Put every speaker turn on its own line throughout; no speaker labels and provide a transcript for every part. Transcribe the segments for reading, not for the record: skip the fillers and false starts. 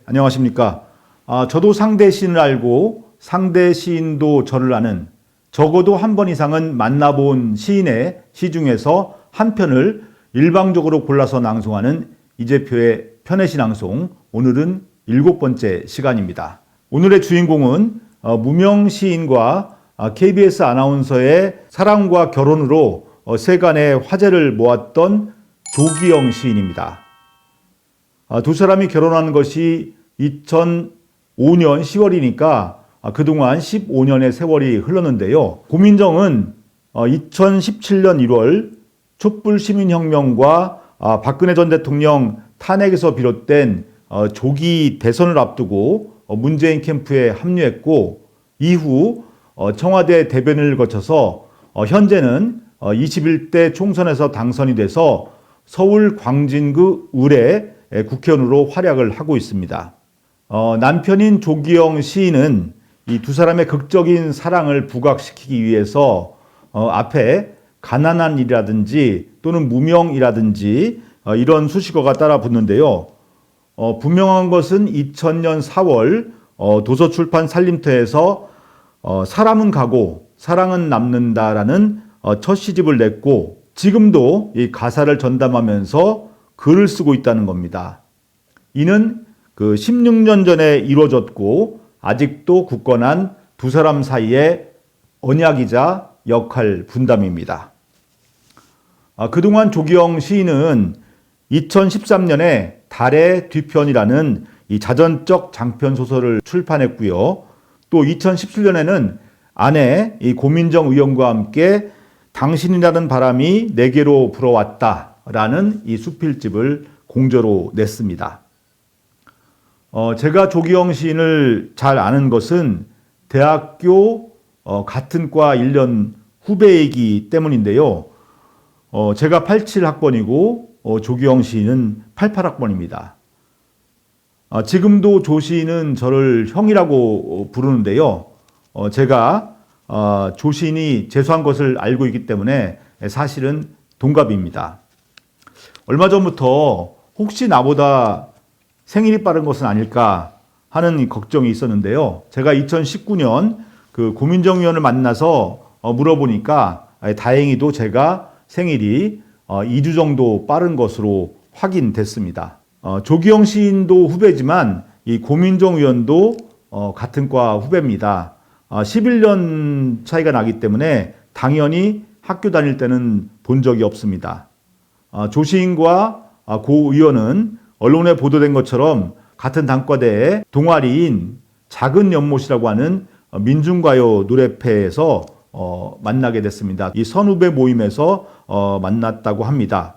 안녕하십니까. 저도 상대 시인을 알고 상대 시인도 저를 아는, 적어도 한 번 이상은 만나본 시인의 시 중에서 한 편을 일방적으로 골라서 낭송하는 이재표의 편애시 낭송, 오늘은 7번째 시간입니다. 오늘의 주인공은 무명 시인과 KBS 아나운서의 사랑과 결혼으로 세간의 화제를 모았던 조기영 시인입니다. 두 사람이 결혼한 것이 2005년 10월이니까 그동안 15년의 세월이 흘렀는데요. 고민정은 2017년 1월 촛불 시민혁명과 박근혜 전 대통령 탄핵에서 비롯된 조기 대선을 앞두고 문재인 캠프에 합류했고, 이후 청와대 대변인을 거쳐서 현재는 21대 총선에서 당선이 돼서 서울 광진구 의뢰 국회의원으로 활약을 하고 있습니다. 남편인 조기영 시인은 이 두 사람의 극적인 사랑을 부각시키기 위해서 앞에 가난한 일이라든지 또는 무명이라든지 이런 수식어가 따라 붙는데요. 분명한 것은 2000년 4월 도서출판 살림터에서 사람은 가고 사랑은 남는다라는 첫 시집을 냈고, 지금도 이 가사를 전담하면서 글을 쓰고 있다는 겁니다. 이는 그 16년 전에 이루어졌고 아직도 굳건한 두 사람 사이의 언약이자 역할 분담입니다. 그동안 조기영 시인은 2013년에 달의 뒤편이라는 이 자전적 장편 소설을 출판했고요. 또 2017년에는 아내 이 고민정 의원과 함께 당신이라는 바람이 내게로 불어왔다라는 이 수필집을 공저로 냈습니다. 제가 조기영 시인을 잘 아는 것은 대학교 같은 과 1년 후배이기 때문인데요. 제가 87학번이고 조기영 시인은 88학번입니다. 지금도 조 시인은 저를 형이라고 부르는데요. 제가 조 시인이 재수한 것을 알고 있기 때문에 사실은 동갑입니다. 얼마 전부터 혹시 나보다 생일이 빠른 것은 아닐까 하는 걱정이 있었는데요. 제가 2019년 그 고민정 의원을 만나서 물어보니까 다행히도 제가 생일이 2주 정도 빠른 것으로 확인됐습니다. 조기영 시인도 후배지만 이 고민정 의원도 같은 과 후배입니다. 11년 차이가 나기 때문에 당연히 학교 다닐 때는 본 적이 없습니다. 조 시인과 고 의원은 언론에 보도된 것처럼 같은 단과대의 동아리인 작은 연못이라고 하는 민중가요 노래패에서 만나게 됐습니다. 이 선후배 모임에서 만났다고 합니다.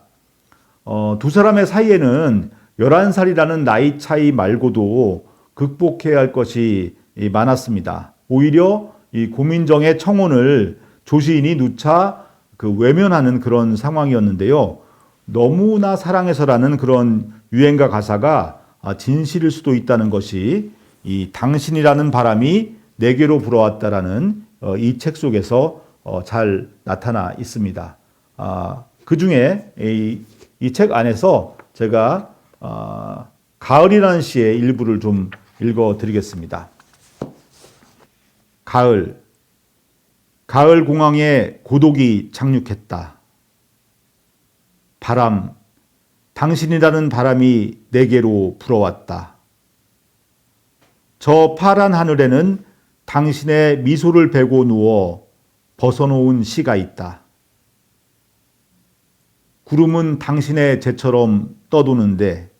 두 사람의 사이에는 11살이라는 나이 차이 말고도 극복해야 할 것이 많았습니다. 오히려 이 고민정의 청혼을 조 시인이 누차 외면하는 그런 상황이었는데요. 너무나 사랑해서라는 그런 유행가 가사가 진실일 수도 있다는 것이 이 당신이라는 바람이 내게로 불어왔다라는 이 책 속에서 잘 나타나 있습니다. 그 중에 이 책 안에서 제가 가을이라는 시의 일부를 좀 읽어 드리겠습니다. 가을 공항에 고독이 착륙했다. 바람, 당신이라는 바람이 내게로 불어왔다. 저 파란 하늘에는 당신의 미소를 베고 누워 벗어놓은 시가 있다. 구름은 당신의 재처럼 떠도는데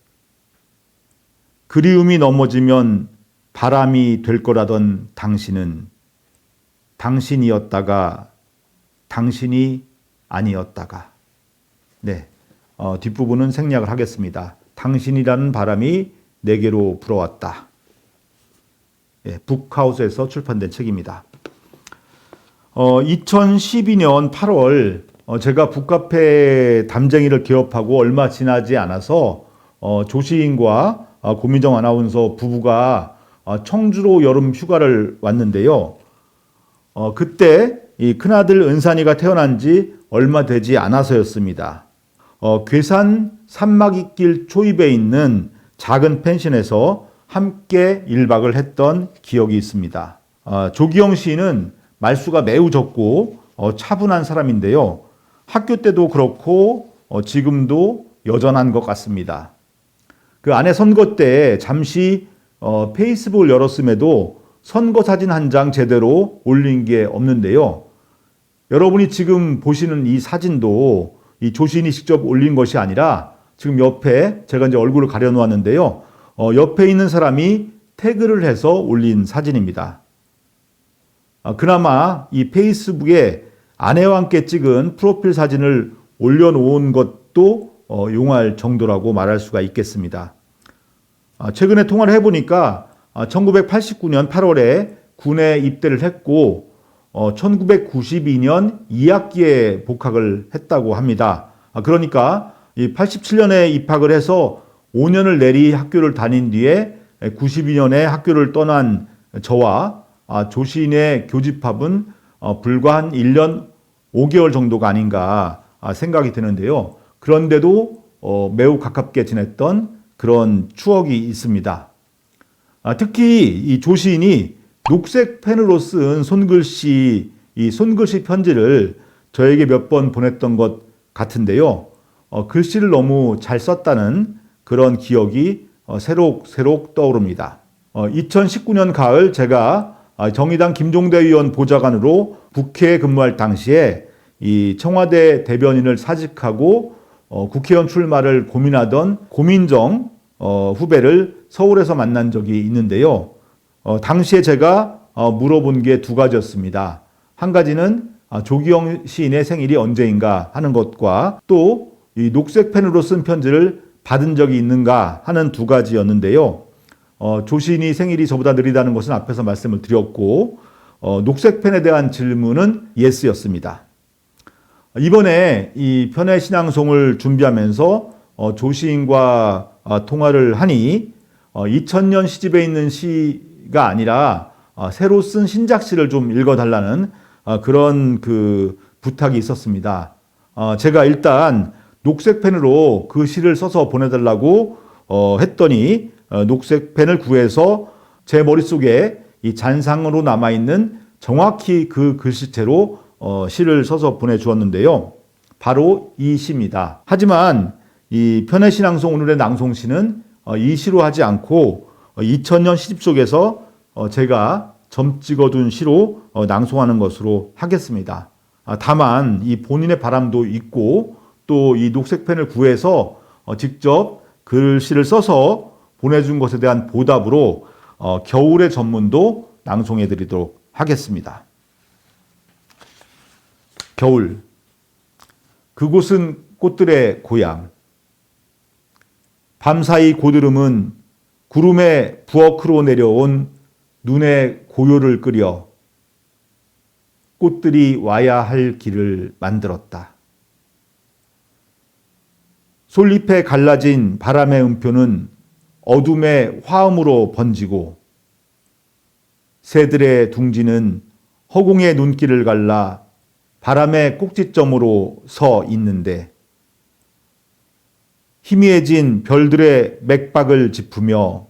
그리움이 넘어지면 바람이 될 거라던 당신은 당신이었다가 당신이 아니었다가. 네, 뒷부분은 생략을 하겠습니다. 당신이라는 바람이 내게로 불어왔다. 예, 북하우스에서 출판된 책입니다. 2012년 8월 제가 북카페 담쟁이를 개업하고 얼마 지나지 않아서 조 시인과 고민정 아나운서 부부가 청주로 여름 휴가를 왔는데요. 그때 이 큰아들 은산이가 태어난 지 얼마 되지 않아서였습니다. 괴산 산막이길 초입에 있는 작은 펜션에서 함께 1박을 했던 기억이 있습니다. 조기영 시인은 말수가 매우 적고 차분한 사람인데요. 학교 때도 그렇고 지금도 여전한 것 같습니다. 그 아내 선거 때 잠시 페이스북을 열었음에도 선거 사진 한 장 제대로 올린 게 없는데요. 여러분이 지금 보시는 이 사진도 이 조신이 직접 올린 것이 아니라 지금 옆에 제가 이제 얼굴을 가려 놓았는데요. 옆에 있는 사람이 태그를 해서 올린 사진입니다. 그나마 이 페이스북에 아내와 함께 찍은 프로필 사진을 올려놓은 것도 용할 정도라고 말할 수가 있겠습니다. 최근에 통화를 해보니까 1989년 8월에 군에 입대를 했고 1992년 2학기에 복학을 했다고 합니다. 그러니까 87년에 입학을 해서 5년을 내리 학교를 다닌 뒤에 92년에 학교를 떠난 저와 조 시인의 교집합은 불과 한 1년 5개월 정도가 아닌가 생각이 드는데요. 그런데도 매우 가깝게 지냈던 그런 추억이 있습니다. 특히 이 조 시인이 녹색 펜으로 쓴 손글씨, 이 손글씨 편지를 저에게 몇 번 보냈던 것 같은데요. 글씨를 너무 잘 썼다는 그런 기억이 새록새록 떠오릅니다. 2019년 가을 제가 정의당 김종대 의원 보좌관으로 국회에 근무할 당시에 이 청와대 대변인을 사직하고 국회의원 출마를 고민하던 고민정 후배를 서울에서 만난 적이 있는데요. 당시에 제가 물어본 게 두 가지였습니다. 한 가지는 조기영 시인의 생일이 언제인가 하는 것과 또 이 녹색 펜으로 쓴 편지를 받은 적이 있는가 하는 두 가지였는데요. 조 시인이 생일이 저보다 느리다는 것은 앞에서 말씀을 드렸고 녹색 펜에 대한 질문은 예스였습니다. 이번에 이 편의 신앙송을 준비하면서 조 시인과 통화를 하니 2000년 시집에 있는 시가 아니라 새로 쓴 신작시를 좀 읽어달라는 그런 그 부탁이 있었습니다. 제가 일단 녹색 펜으로 그 시를 써서 보내달라고 했더니 녹색 펜을 구해서 제 머릿속에 이 잔상으로 남아있는 정확히 그 글씨체로 시를 써서 보내주었는데요. 바로 이 시입니다. 하지만 이 편의 신앙송 오늘의 낭송시는 이 시로 하지 않고 2000년 시집 속에서 제가 점 찍어둔 시로 낭송하는 것으로 하겠습니다. 다만 이 본인의 바람도 있고 또 이 녹색 펜을 구해서 직접 글씨를 써서 보내준 것에 대한 보답으로 겨울의 전문도 낭송해 드리도록 하겠습니다. 겨울. 그곳은 꽃들의 고향. 밤사이 고드름은 구름의 부엌으로 내려온 눈의 고요를 끓여 꽃들이 와야 할 길을 만들었다. 솔잎에 갈라진 바람의 음표는 어둠의 화음으로 번지고 새들의 둥지는 허공의 눈길을 갈라 바람의 꼭지점으로 서 있는데 희미해진 별들의 맥박을 짚으며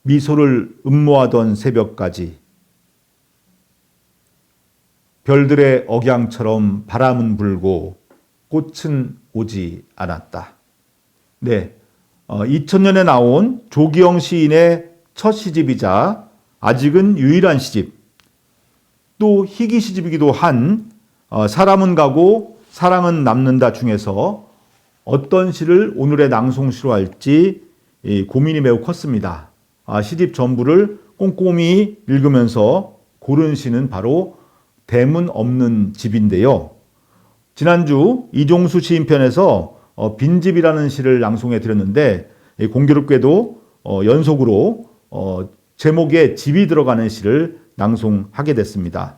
미소를 음모하던 새벽까지 별들의 억양처럼 바람은 불고 꽃은 오지 않았다. 네, 2000년에 나온 조기영 시인의 첫 시집이자 아직은 유일한 시집, 또 희귀 시집이기도 한 사람은 가고 사랑은 남는다 중에서 어떤 시를 오늘의 낭송시로 할지 고민이 매우 컸습니다. 시집 전부를 꼼꼼히 읽으면서 고른 시는 바로 대문 없는 집인데요. 지난주 이종수 시인 편에서 빈집이라는 시를 낭송해 드렸는데 공교롭게도 연속으로 제목에 집이 들어가는 시를 낭송하게 됐습니다.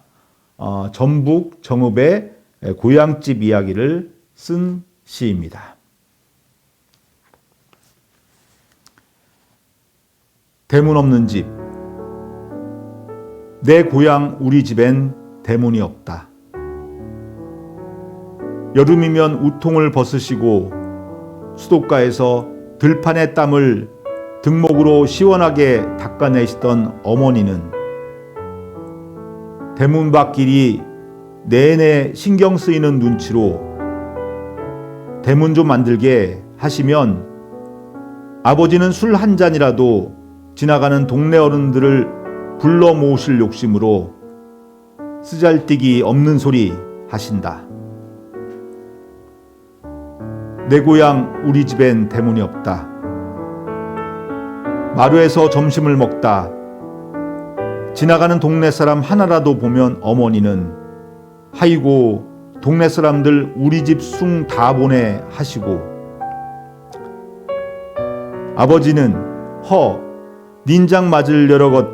전북 정읍의 고향집 이야기를 쓴 시입니다. 대문 없는 집. 내 고향 우리 집엔 대문이 없다. 여름이면 우통을 벗으시고 수도가에서 들판의 땀을 등목으로 시원하게 닦아내시던 어머니는 대문 밖 길이 내내 신경 쓰이는 눈치로 대문 좀 만들게 하시면 아버지는 술 한 잔이라도 지나가는 동네 어른들을 불러 모으실 욕심으로 쓰잘데기 없는 소리 하신다. 내 고향 우리 집엔 대문이 없다. 마루에서 점심을 먹다 지나가는 동네 사람 하나라도 보면 어머니는 아이고 동네 사람들 우리 집 숭 다 보내 하시고, 아버지는 허 닌장 맞을 여러 것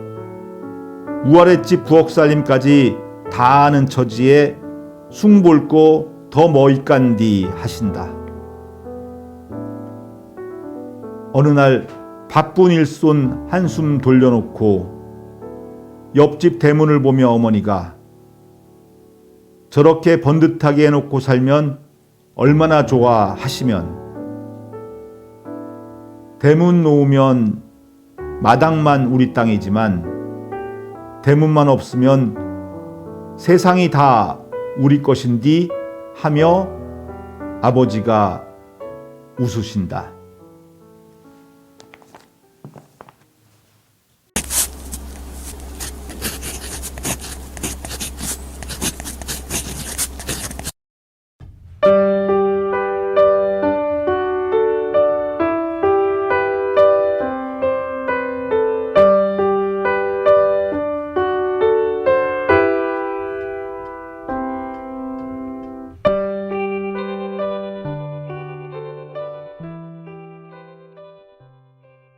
우아랫집 부엌살림까지 다 아는 처지에 숭 볼 거 더 뭐있간디 하신다. 어느 날 바쁜 일손 한숨 돌려놓고 옆집 대문을 보며 어머니가 저렇게 번듯하게 해놓고 살면 얼마나 좋아 하시면 대문 놓으면 마당만 우리 땅이지만 대문만 없으면 세상이 다 우리 것인디 하며 아버지가 웃으신다.